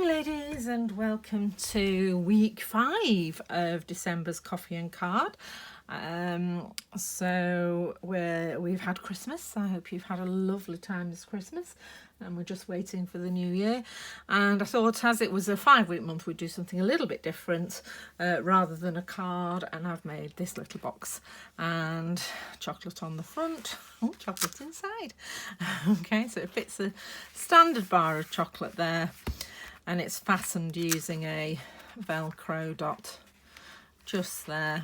ladies, and welcome to week 5 of December's Coffee and Card. So we've had Christmas. I hope you've had a lovely time this Christmas, and we're just waiting for the new year. And I thought, as it was a 5-week month, we'd do something a little bit different rather than a card. And I've made this little box and chocolate on the front. Oh, chocolate inside. Okay, so it fits a standard bar of chocolate there, and it's fastened using a Velcro dot just there.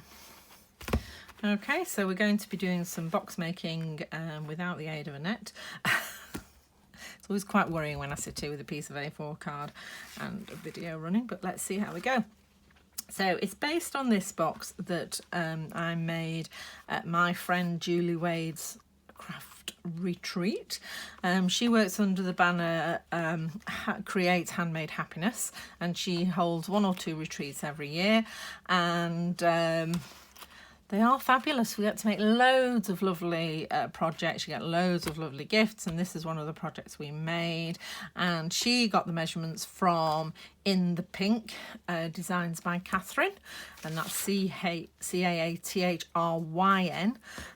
Okay, so we're going to be doing some box making without the aid of a net. It's always quite worrying when I sit here with a piece of A4 card and a video running, but let's see how we go. So it's based on this box that I made at my friend Julie Wade's craft retreat. She works under the banner Create Handmade Happiness, and she holds 1 or 2 retreats every year, and they are fabulous. We get to make loads of lovely projects. You get loads of lovely gifts, and this is one of the projects we made. And she got the measurements from In the Pink, designs by Catherine, and that's Caathryn.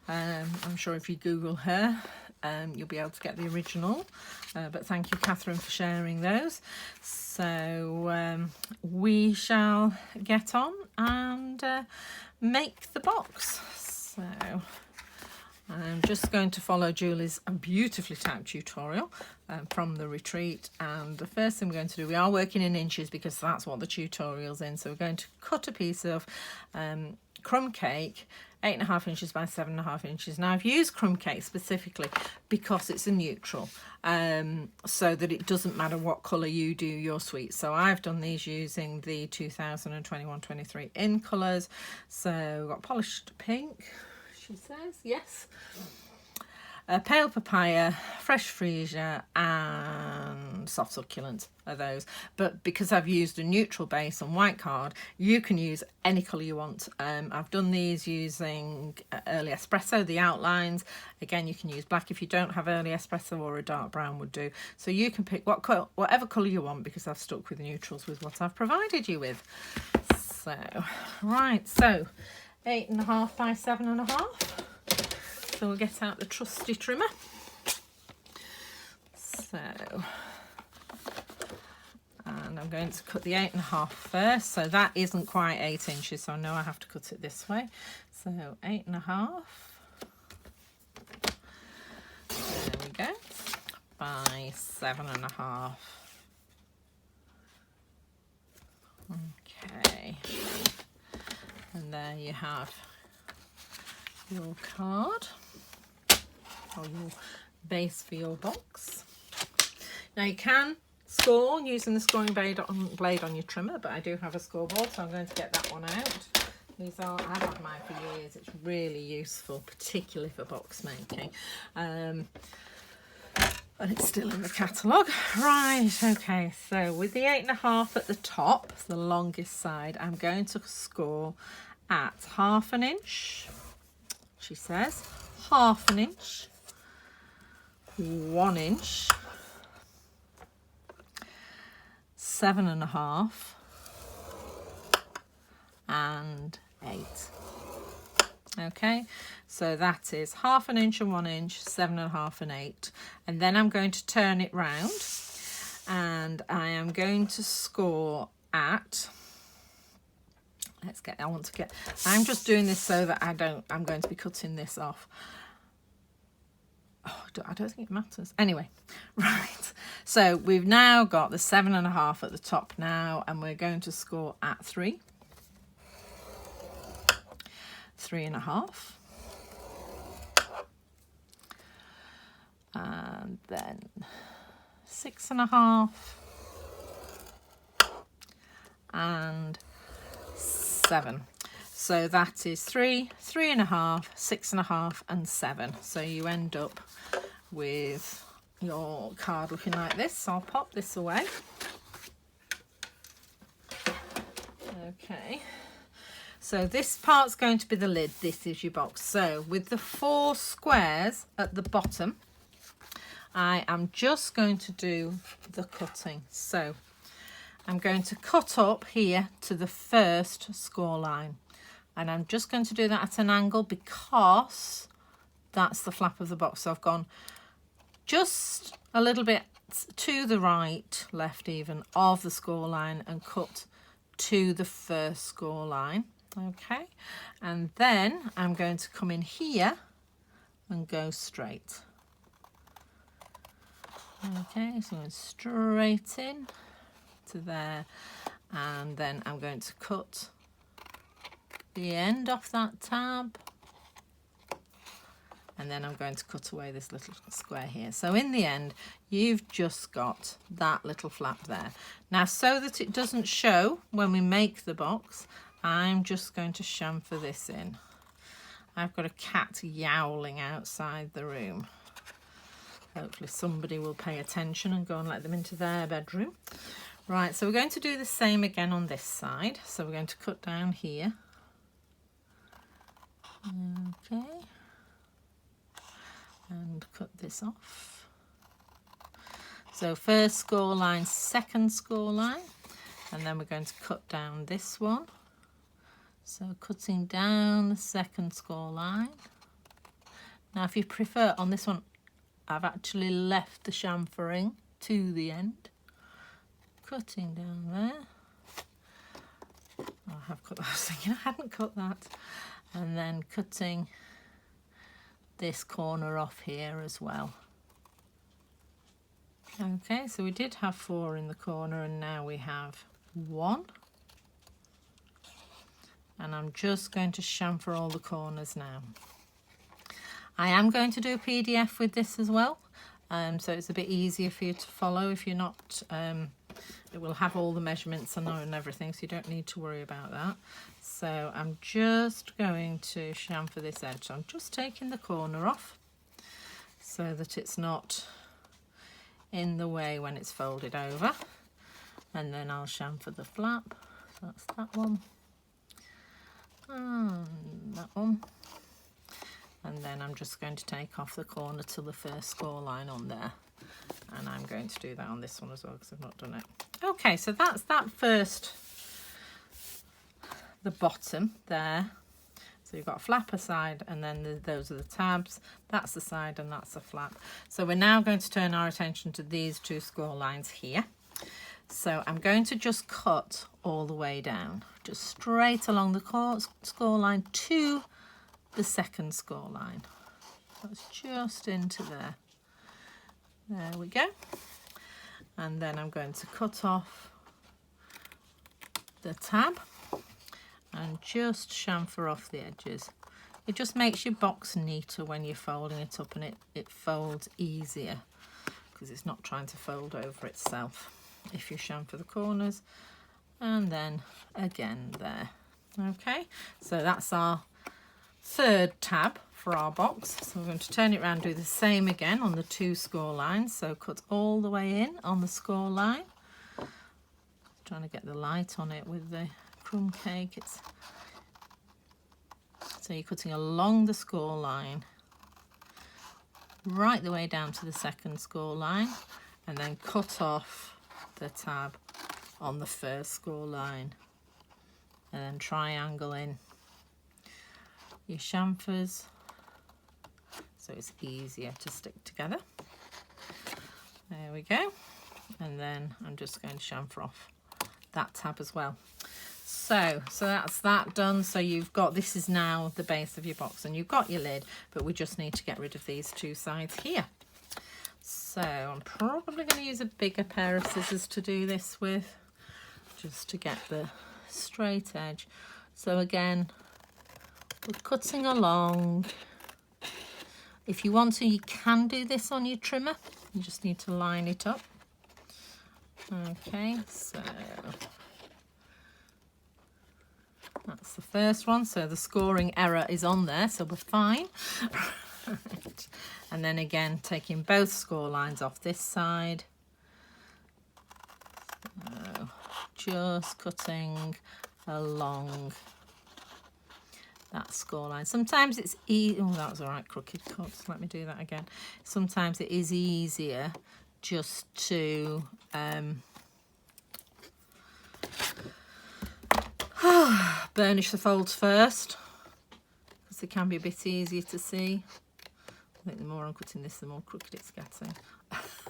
I'm sure if you Google her, you'll be able to get the original. But thank you, Catherine, for sharing those. So we shall get on and make the box. So I'm just going to follow Julie's beautifully typed tutorial from the retreat, and the first thing we're going to do, we are working in inches because that's what the tutorial's in. So we're going to cut a piece of crumb cake, 8.5 inches by 7.5 inches. Now I've used crumb cake specifically because it's a neutral, so that it doesn't matter what colour you do your sweets. So I've done these using the 2021-23 in colours. So we've got polished pink, she says, yes. Pale papaya, fresh freesia, and soft succulent are those. But because I've used a neutral base on white card, you can use any colour you want. I've done these using early espresso, the outlines. Again, you can use black if you don't have early espresso, or a dark brown would do. So you can pick whatever colour you want, because I've stuck with neutrals with what I've provided you with. So, right, so 8.5 by 7.5. So we'll get out the trusty trimmer. So, and I'm going to cut the 8.5 first. So that isn't quite 8 inches, so I know I have to cut it this way. So 8.5. There we go. By 7.5. Okay. And there you have your card, or your base for your box. Now you can score using the scoring blade on your trimmer, but I do have a scoreboard, so I'm going to get that one out. I've had mine for years. It's really useful, particularly for box making. And it's still in the catalogue. Right, okay, so with the 8.5 at the top, the longest side, I'm going to score at 1/2 inch. She says 1/2 inch, 1 inch, 7.5, and 8. Okay, so that is 1/2 inch and 1 inch, 7.5 and 8. And then I'm going to turn it round, and I am going to score at, I'm just doing this so that I'm going to be cutting this off. Oh, I don't think it matters. Anyway, right. So we've now got the 7.5 at the top now, and we're going to score at 3. 3.5. And then 6.5. And 7. So that is 3, 3.5, 6.5, and 7. So you end up with your card looking like this. So I'll pop this away. Okay. So this part's going to be the lid. This is your box. So with the 4 squares at the bottom, I am just going to do the cutting. So I'm going to cut up here to the first score line, and I'm just going to do that at an angle because that's the flap of the box. So I've gone just a little bit to the right, left even, of the score line and cut to the first score line. Okay, and then I'm going to come in here and go straight. Okay, so I'm straight in to there, and then I'm going to cut the end off that tab, and then I'm going to cut away this little square here. So in the end, you've just got that little flap there. Now, so that it doesn't show when we make the box, I'm just going to chamfer this in. I've got a cat yowling outside the room. Hopefully somebody will pay attention and go and let them into their bedroom. Right, so we're going to do the same again on this side. So we're going to cut down here. Okay. And cut this off. So first score line, second score line. And then we're going to cut down this one. So cutting down the second score line. Now if you prefer, on this one, I've actually left the chamfering to the end. Cutting down there. Oh, I have cut that. I was thinking I hadn't cut that. And then cutting this corner off here as well. Okay, so we did have 4 in the corner and now we have 1. And I'm just going to chamfer all the corners now. I am going to do a PDF with this as well, so it's a bit easier for you to follow if you're not, it will have all the measurements and everything, so you don't need to worry about that. So I'm just going to chamfer this edge. So I'm just taking the corner off so that it's not in the way when it's folded over. And then I'll chamfer the flap. So that's that one. And that one. And then I'm just going to take off the corner to the first score line on there. And I'm going to do that on this one as well because I've not done it. Okay, so that's that first, the bottom there. So you've got a flapper side and then those are the tabs. That's the side and that's the flap. So we're now going to turn our attention to these 2 score lines here. So I'm going to just cut all the way down, just straight along the score line to the second score line. That's just into there. There we go. And then I'm going to cut off the tab and just chamfer off the edges. It just makes your box neater when you're folding it up, and it folds easier because it's not trying to fold over itself if you chamfer the corners. And then again there. Okay, so that's our third tab for our box. So we're going to turn it around, do the same again on the 2 score lines. So cut all the way in on the score line. Trying to get the light on it with the crumb cake. So you're cutting along the score line, right the way down to the second score line, and then cut off the tab on the first score line, and then triangle in your chamfers so it's easier to stick together. There we go. And then I'm just going to chamfer off that tab as well. So that's that done. So you've got, this is now the base of your box, and you've got your lid, but we just need to get rid of these 2 sides here. So I'm probably going to use a bigger pair of scissors to do this with, just to get the straight edge. So again, we're cutting along. If you want to, you can do this on your trimmer. You just need to line it up. Okay, so that's the first one. So the scoring error is on there, so we're fine. Right. And then again, taking both score lines off this side. So just cutting along that score line. Sometimes it's oh, that was all right, crooked cuts. Let me do that again. Sometimes it is easier just to Burnish the folds first, because they can be a bit easier to see. I think the more I'm cutting this, the more crooked it's getting.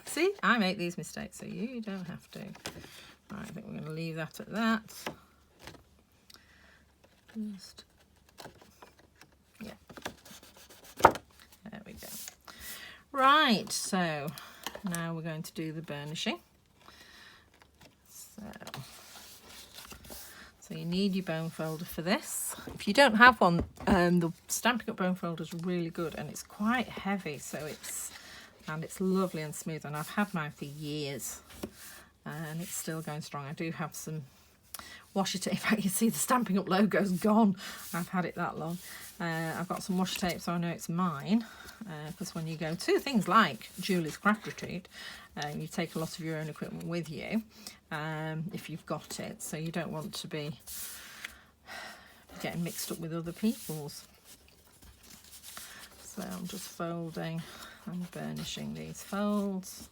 See, I make these mistakes, so you don't have to. Right, I think we're going to leave that at that. Just, yeah. There we go. Right, so now we're going to do the burnishing. So you need your bone folder for this. If you don't have one, the Stampin' Up bone folder is really good, and it's quite heavy, so it's lovely and smooth, and I've had mine for years and it's still going strong. I do have some washi tape. In fact, you see the Stampin' Up logo's gone. I've had it that long. I've got some washi tape, so I know it's mine, because when you go to things like Julie's Craft Retreat, you take a lot of your own equipment with you, if you've got it, so you don't want to be getting mixed up with other people's. So I'm just folding and burnishing these folds.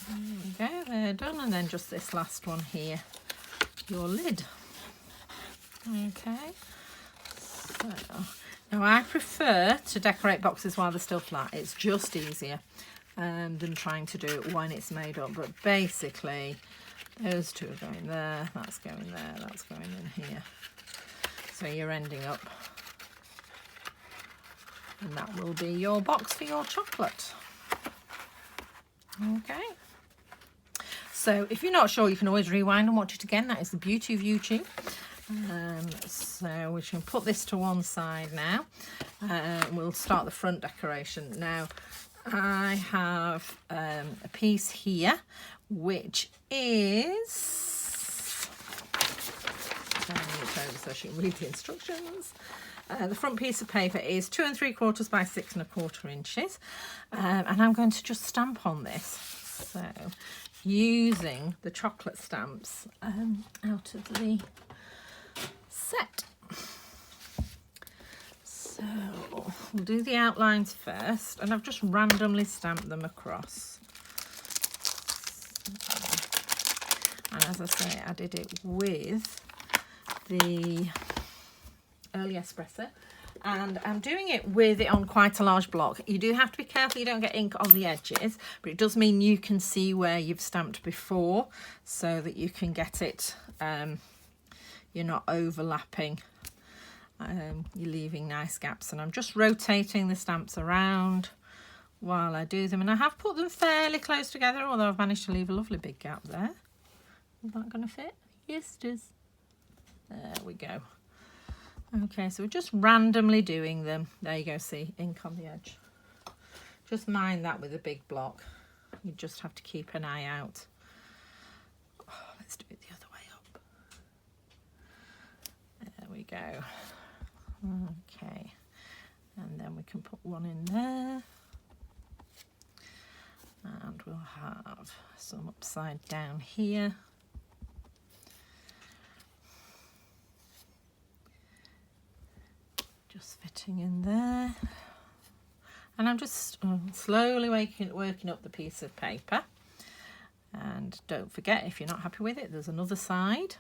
There we go, they're done, and then just this last one here, your lid. Okay, so now I prefer to decorate boxes while they're still flat. It's just easier than trying to do it when it's made up. But basically, those two are going there, that's going there, that's going in here. So you're ending up, and that will be your box for your chocolate. Okay. So if you're not sure, you can always rewind and watch it again. That is the beauty of YouTube. So we can put this to one side now. We'll start the front decoration. Now, I have a piece here, which is, so she can read the instructions. The front piece of paper is 2 3/4 by 6 1/4 inches, and I'm going to just stamp on this. So, using the chocolate stamps out of the set. So we'll do the outlines first, and I've just randomly stamped them across. And as I say, I did it with the early espresso, and I'm doing it with it on quite a large block. You do have to be careful you don't get ink on the edges, but it does mean you can see where you've stamped before, so that you can get it, you're not overlapping, you're leaving nice gaps. And I'm just rotating the stamps around while I do them, and I have put them fairly close together, although I've managed to leave a lovely big gap there. Is that going to fit? Yes, it is. There we go. Okay, so we're just randomly doing them. There you go, see, ink on the edge. Just mind that with a big block. You just have to keep an eye out. Oh, let's do it the other way up. There we go. Okay, and then we can put one in there. And we'll have some upside down here. Just fitting in there, and I'm just slowly working up the piece of paper. And don't forget, if you're not happy with it, there's another side,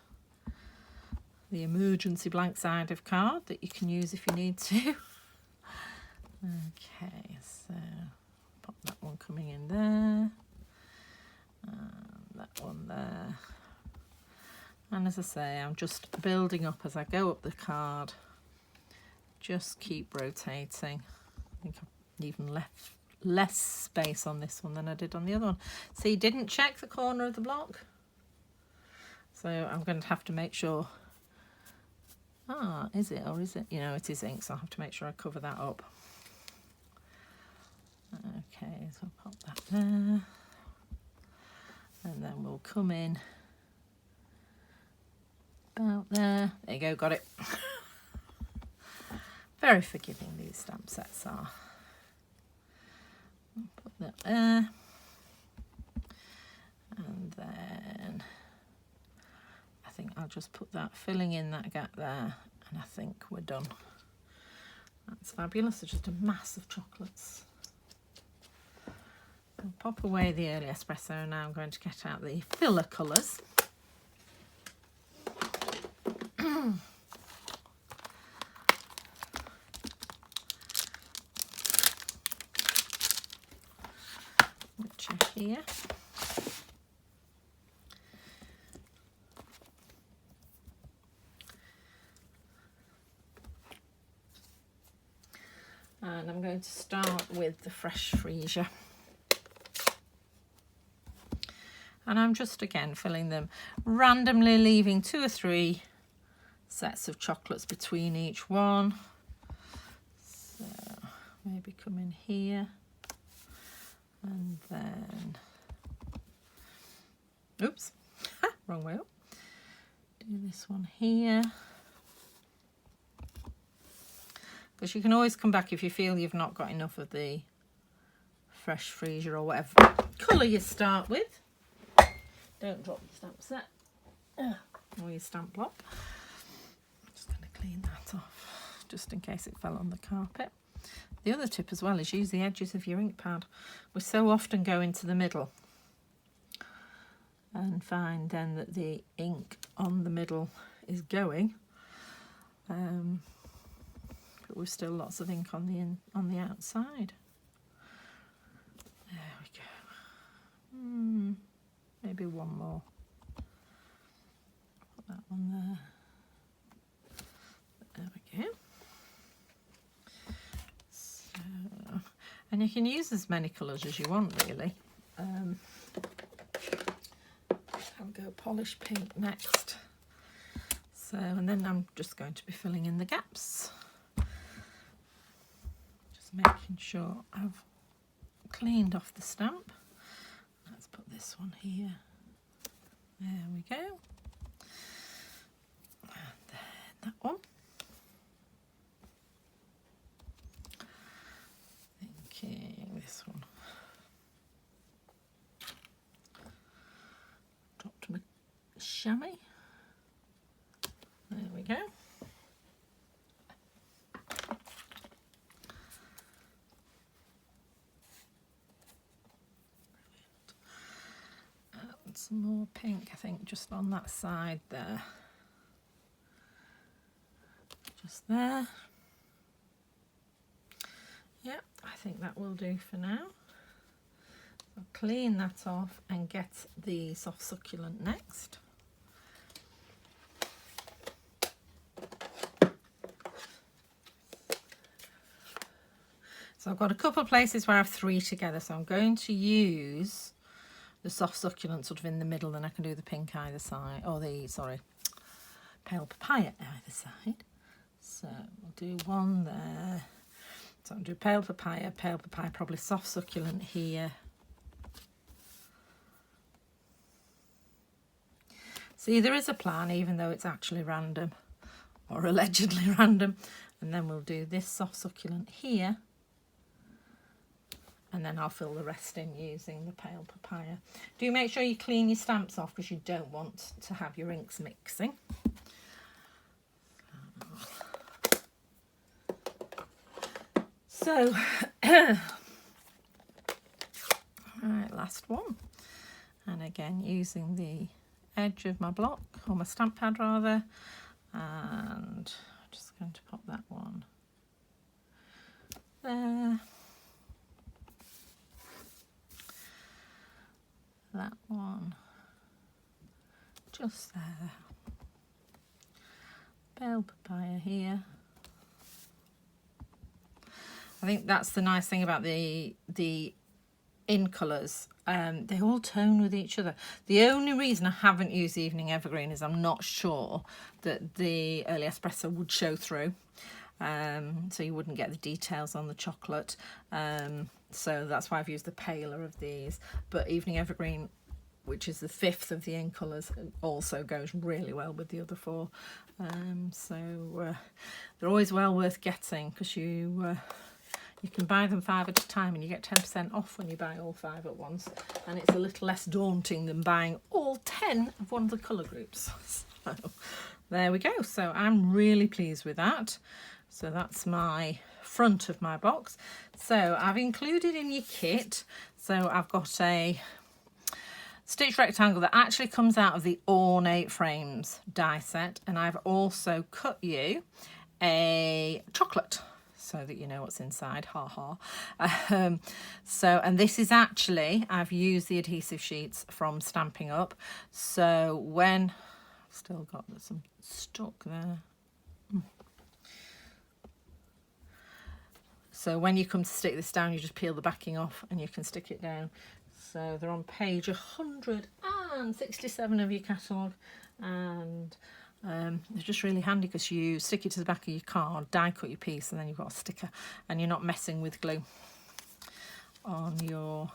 the emergency blank side of card, that you can use if you need to. Okay, so pop that one coming in there, and that one there. And as I say, I'm just building up as I go up the card. Just keep rotating. I think I've even left less space on this one than I did on the other one. See, didn't check the corner of the block. So I'm going to have to make sure. Ah, is it, or is it? You know, it is ink, so I'll have to make sure I cover that up. Okay, so I'll pop that there. And then we'll come in about there. There you go, got it. Very forgiving, these stamp sets are. I'll put that there. And then I think I'll just put that filling in that gap there, and I think we're done. That's fabulous. It's just a mass of chocolates. I'll pop away the early espresso, and now I'm going to get out the filler colours. here. And I'm going to start with the fresh freesia. And I'm just again filling them, randomly leaving 2 or 3 sets of chocolates between each one. So maybe come in here and then, oops, wrong way up. Do this one here. Because you can always come back if you feel you've not got enough of the fresh freesia or whatever colour you start with. Don't drop your stamp set or your stamp block. I'm just going to clean that off just in case it fell on the carpet. The other tip as well is use the edges of your ink pad. We so often go into the middle and find then that the ink on the middle is going, but we've still lots of ink on the outside. There we go. Maybe one more. Put that one there. There we go. So, and you can use as many colours as you want, really. I'll go polish pink next. So, and then I'm just going to be filling in the gaps. Just making sure I've cleaned off the stamp. Let's put this one here. There we go. And then that one. Thinking this one. Dropped my chamois. There we go. Some more pink, I think, just on that side there. Just there. Yeah, I think that will do for now. I'll clean that off and get the soft succulent next. So I've got a couple of places where I have 3 together, so I'm going to use the soft succulent sort of in the middle, then I can do the pink either side, or the, sorry, pale papaya either side. So we'll do one there. So I'll do pale papaya, probably soft succulent here. See, there is a plan, even though it's actually random, or allegedly random. And then we'll do this soft succulent here. And then I'll fill the rest in using the pale papaya. Do make sure you clean your stamps off because you don't want to have your inks mixing. So, all right, last one. And again, using the edge of my block, or my stamp pad rather, and I'm just going to pop that one there. That one just there. Pale papaya here. I think that's the nice thing about the in colours. They all tone with each other. The only reason I haven't used Evening Evergreen is I'm not sure that the Early Espresso would show through. So you wouldn't get the details on the chocolate. So that's why I've used the paler of these. But Evening Evergreen, which is the 5th of the in colours, also goes really well with the other 4. So they're always well worth getting because you can buy them 5 at a time and you get 10% off when you buy all 5 at once. And it's a little less daunting than buying all 10 of one of the colour groups. So there we go. So I'm really pleased with that. So that's my front of my box. So I've included in your kit, so I've got a stitch rectangle that actually comes out of the Ornate Frames die set, and I've also cut you a chocolate. so that you know what's inside, ha ha. So, and this is actually, I've used the adhesive sheets from Stampin' Up. So when, I've still got some stuck there. So when you come to stick this down, you just peel the backing off and you can stick it down. So they're on page 167 of your catalogue, and they're just really handy because you stick it to the back of your card, die cut your piece, and then you've got a sticker, and you're not messing with glue on your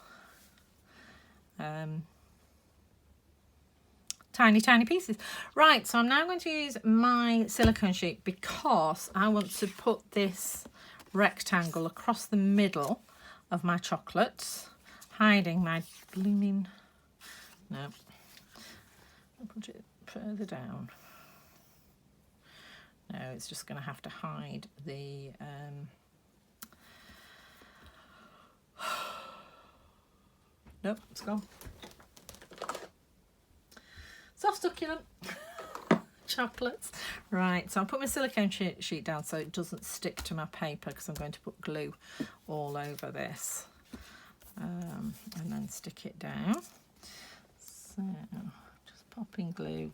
tiny pieces. Right, so I'm now going to use my silicone sheet because I want to put this rectangle across the middle of my chocolates, hiding my blooming, no, I'll put it further down. No, it's just going to have to hide the nope, it's gone. Soft succulent chocolates. Right, so I'll put my silicone sheet down so it doesn't stick to my paper, because I'm going to put glue all over this, and then stick it down. So just popping glue,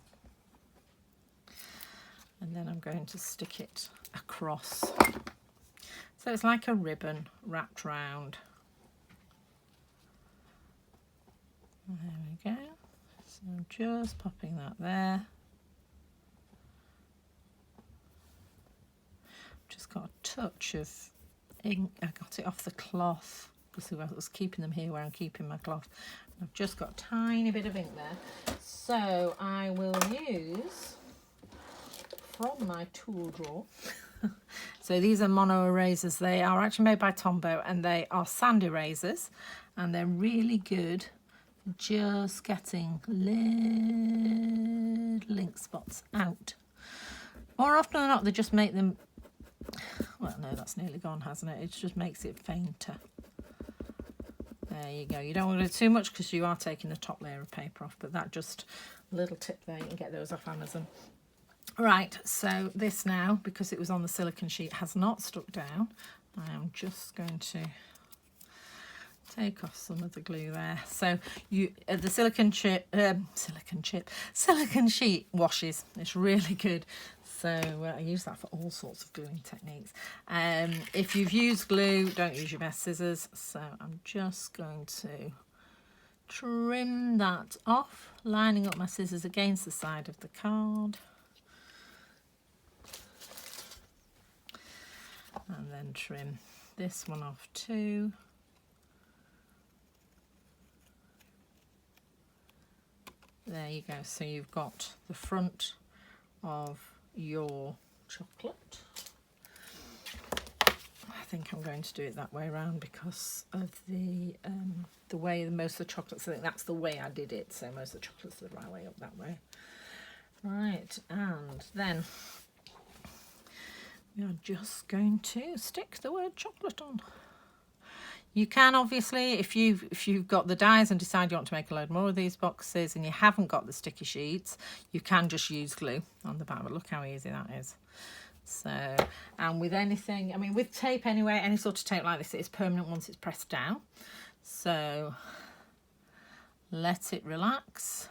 and then I'm going to stick it across. So it's like a ribbon wrapped round. There we go. So I'm just popping that there. Just got a touch of ink. I got it off the cloth because I was keeping them here where I'm keeping my cloth. I've just got a tiny bit of ink there. So I will use from my tool drawer. So these are mono erasers. They are actually made by Tombow, and they are sand erasers, and they're really good for just getting little ink spots out. More often than not, they just make them, well, no, that's nearly gone, hasn't it? It just makes it fainter. There you go. You don't want to do too much because you are taking the top layer of paper off, but that just a little tip there, you can get those off Amazon. Right, so this now, because it was on the silicone sheet, has not stuck down. I am just going to take off some of the glue there. So you the silicone sheet washes. It's really good. So I use that for all sorts of gluing techniques. If you've used glue, don't use your best scissors. So I'm just going to trim that off, lining up my scissors against the side of the card. And then trim this one off too. There you go. So you've got the front of your chocolate. I think I'm going to do it that way around because of the way most of the chocolates, I think that's the way I did it. So most of the chocolates are the right way up that way. Right, and then we are just going to stick the word chocolate on. You can obviously, if you've got the dies and decide you want to make a load more of these boxes and you haven't got the sticky sheets, you can just use glue on the back. But look how easy that is. So, and with anything, I mean with tape anyway, any sort of tape like this, it is permanent once it's pressed down. So let it relax.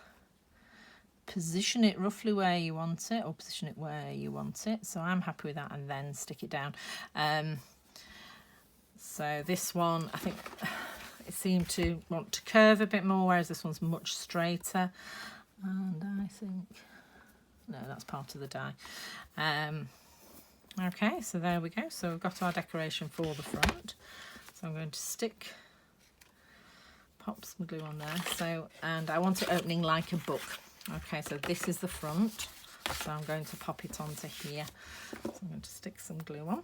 Position it roughly where you want it, or position it where you want it. So I'm happy with that, and then stick it down. So this one, I think it seemed to want to curve a bit more, whereas this one's much straighter. And I think, no, that's part of the die. Okay, so there we go. So we've got our decoration for the front. So I'm going to pop some glue on there. So, and I want it opening like a book. Okay, so this is the front, so I'm going to pop it onto here. So I'm going to stick some glue on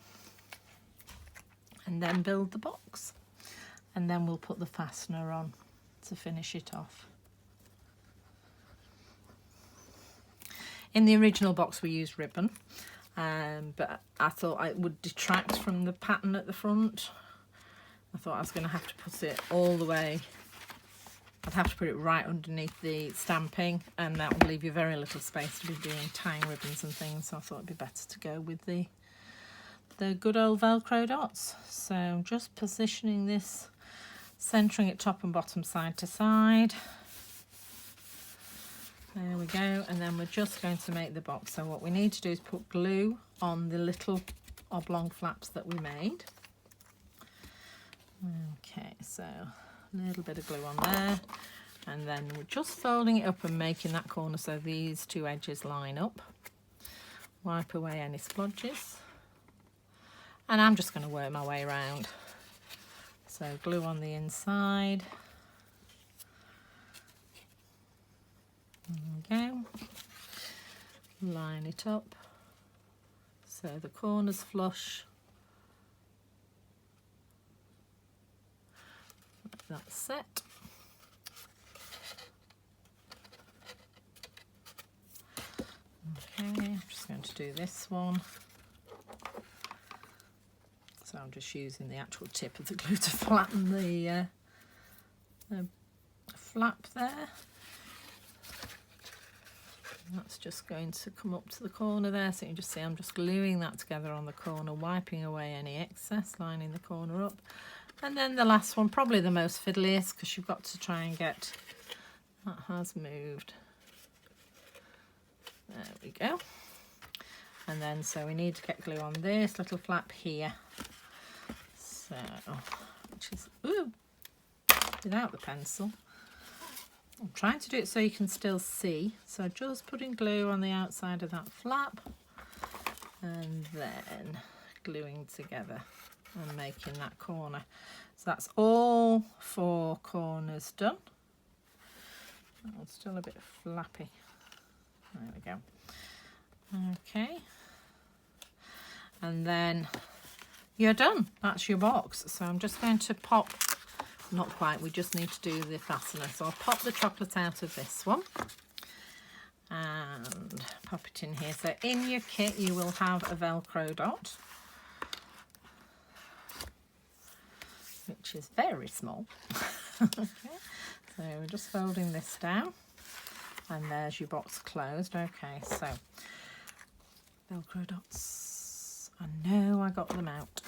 and then build the box, and then we'll put the fastener on to finish it off. In the original box we used ribbon, but I thought it would detract from the pattern at the front. I thought I was going to have to put it all the way. I'd have to put it right underneath the stamping, and that would leave you very little space to be doing tying ribbons and things, so I thought it'd be better to go with the the good old Velcro dots. So I'm just positioning this, centering it top and bottom, side to side. There we go, and then we're just going to make the box. So what we need to do is put glue on the little oblong flaps that we made. Okay, so a little bit of glue on there, and then we're just folding it up and making that corner so these two edges line up. Wipe away any splodges, and I'm just going to work my way around. So glue on the inside. There we go. Line it up so the corners flush. That's set. Okay, I'm just going to do this one. So I'm just using the actual tip of the glue to flatten the flap there. That's just going to come up to the corner there, so you can just see I'm just gluing that together on the corner, wiping away any excess, lining the corner up. And then the last one, probably the most fiddliest, because you've got to try and get, that has moved. There we go. And then, so we need to get glue on this little flap here. So, which is, ooh, without the pencil. I'm trying to do it so you can still see. So just putting glue on the outside of that flap and then gluing together and making that corner. So that's all 4 corners done. Oh, it's still a bit flappy. There we go. Okay. And then you're done. That's your box. So I'm just going to pop, not quite, we just need to do the fastener. So I'll pop the chocolate out of this one and pop it in here. So in your kit you will have a Velcro dot, which is very small. Okay. So we're just folding this down and there's your box closed. Okay, so Velcro dots, I know I got them out.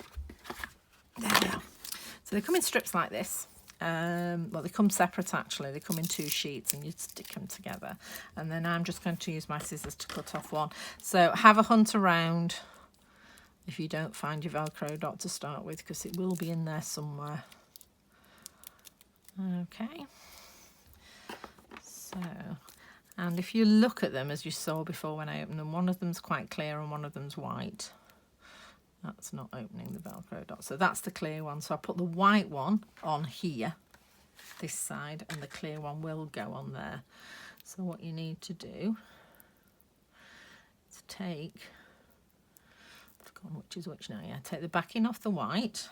There we are. So they come in strips like this. Well, they come separate actually. They come in 2 sheets and you stick them together. And then I'm just going to use my scissors to cut off one. So have a hunt around if you don't find your Velcro dot to start with, because it will be in there somewhere. Okay. So, and if you look at them as you saw before when I opened them, one of them's quite clear and one of them's white. That's not opening the Velcro dot. So that's the clear one. So I put the white one on here, this side, and the clear one will go on there. So what you need to do is take, I've forgotten which is which now, yeah, take the backing off the white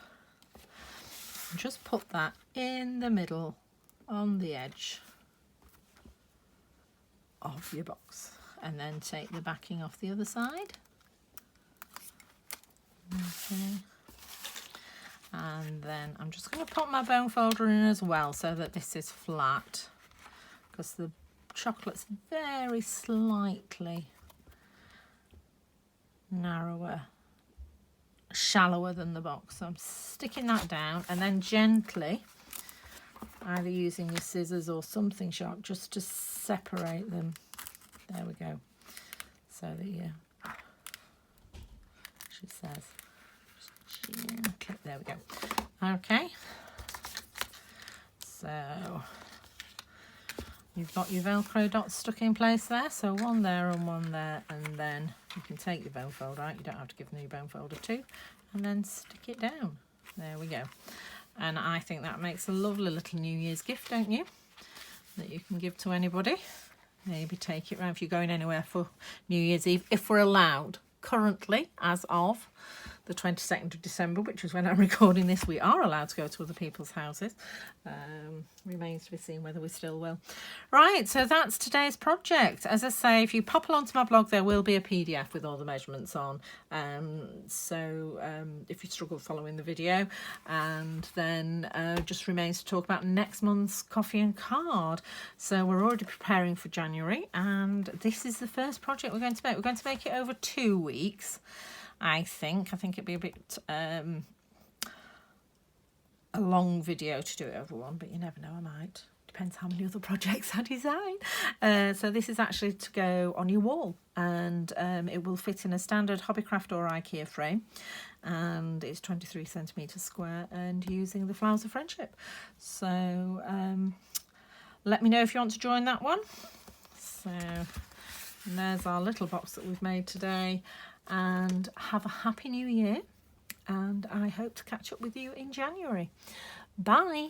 and just put that in the middle on the edge of your box, and then take the backing off the other side. Okay, and then I'm just going to pop my bone folder in as well so that this is flat, because the chocolate's very slightly narrower, shallower than the box. So I'm sticking that down and then gently, either using your scissors or something sharp, just to separate them. There we go. So that you, she says, okay, there we go. Okay, so you've got your Velcro dots stuck in place there, so one there and one there, and then you can take your bone folder out, you don't have to give them your bone folder too, and then stick it down. There we go. And I think that makes a lovely little New Year's gift, don't you, that you can give to anybody. Maybe take it round if you're going anywhere for New Year's Eve, if we're allowed. Currently, as of the 22nd of December, which is when I'm recording this, we are allowed to go to other people's houses. Remains to be seen whether we still will. Right, so that's today's project. As I say, if you pop along to my blog, there will be a PDF with all the measurements on. If you struggle following the video, and then just remains to talk about next month's coffee and card. So we're already preparing for January, and this is the first project we're going to make. We're going to make it over 2 weeks. I think it'd be a bit a long video to do it over one, but you never know, I might. Depends how many other projects I design. So this is actually to go on your wall, and it will fit in a standard Hobbycraft or IKEA frame, and it's 23 centimetres square and using the Flowers of Friendship. So let me know if you want to join that one. So and there's our little box that we've made today, and have a happy new year, and I hope to catch up with you in January. Bye.